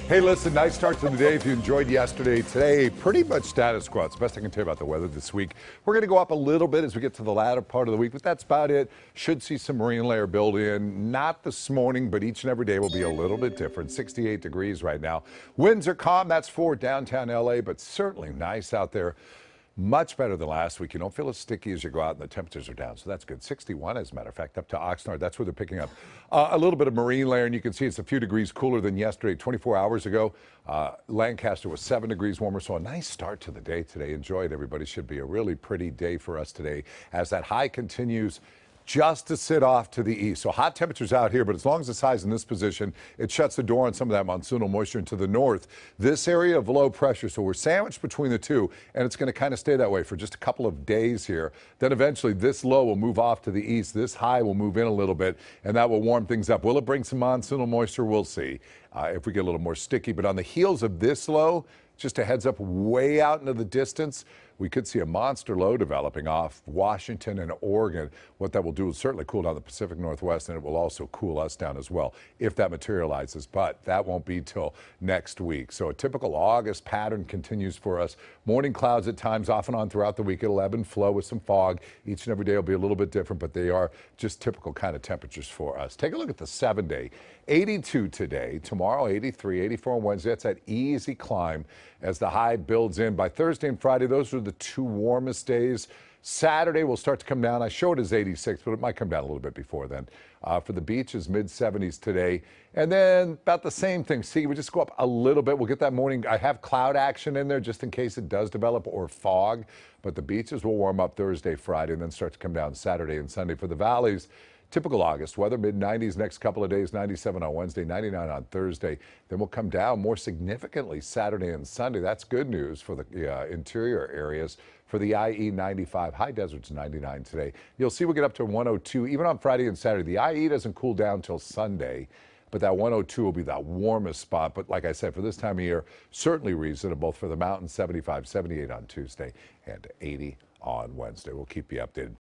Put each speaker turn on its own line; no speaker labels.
Hey, listen, nice start to the day. If you enjoyed yesterday, today, pretty much status quo. It's the best I can tell you about the weather this week. We're going to go up a little bit as we get to the latter part of the week, but that's about it. Should see some marine layer build in. Not this morning, but each and every day will be a little bit different. 68 degrees right now. Winds are calm. That's for downtown LA, but certainly nice out there. Much better than last week. You don't feel as sticky as you go out, and the temperatures are down, so that's good. 61, as a matter of fact, up to Oxnard. That's where they're picking up a little bit of marine layer, and you can see it's a few degrees cooler than yesterday. 24 hours ago, Lancaster was 7 degrees warmer, so a nice start to the day today. Enjoy it, everybody. Should be a really pretty day for us today as that high continues just to sit off to the east. So hot temperatures out here, but as long as it's high in this position, it shuts the door on some of that monsoonal moisture into the north. This area of low pressure, so we're sandwiched between the two, and it's going to kind of stay that way for just a couple of days here. Then eventually this low will move off to the east. This high will move in a little bit, and that will warm things up. Will it bring some monsoonal moisture? We'll see if we get a little more sticky. But on the heels of this low, just a heads up, way out into the distance, we could see a monster low developing off Washington and Oregon. What that will do is certainly cool down the Pacific Northwest, and it will also cool us down as well if that materializes. But that won't be till next week. So a typical August pattern continues for us. Morning clouds at times, off and on throughout the week. It'll ebb and flow with some fog. Each and every day will be a little bit different, but they are just typical kind of temperatures for us. Take a look at the 7-day. 82 today, tomorrow 83, 84 on Wednesday. That's that easy climb as the high builds in. By Thursday and Friday, those are the two warmest days. Saturday will start to come down. I show it as 86, but it might come down a little bit before then. For the beaches, mid-70s today. And then about the same thing. See, we just go up a little bit. We'll get that morning. I have cloud action in there just in case it does develop, or fog. But the beaches will warm up Thursday, Friday, and then start to come down Saturday and Sunday. For the valleys, typical August weather, mid-90s next couple of days, 97 on Wednesday, 99 on Thursday. Then we'll come down more significantly Saturday and Sunday. That's good news for the interior areas. For the IE 95, high desert's 99 today. You'll see we'll get up to 102 even on Friday and Saturday. The IE doesn't cool down till Sunday, but that 102 will be that warmest spot. But like I said, for this time of year, certainly reasonable for the mountains. 75, 78 on Tuesday, and 80 on Wednesday. We'll keep you updated.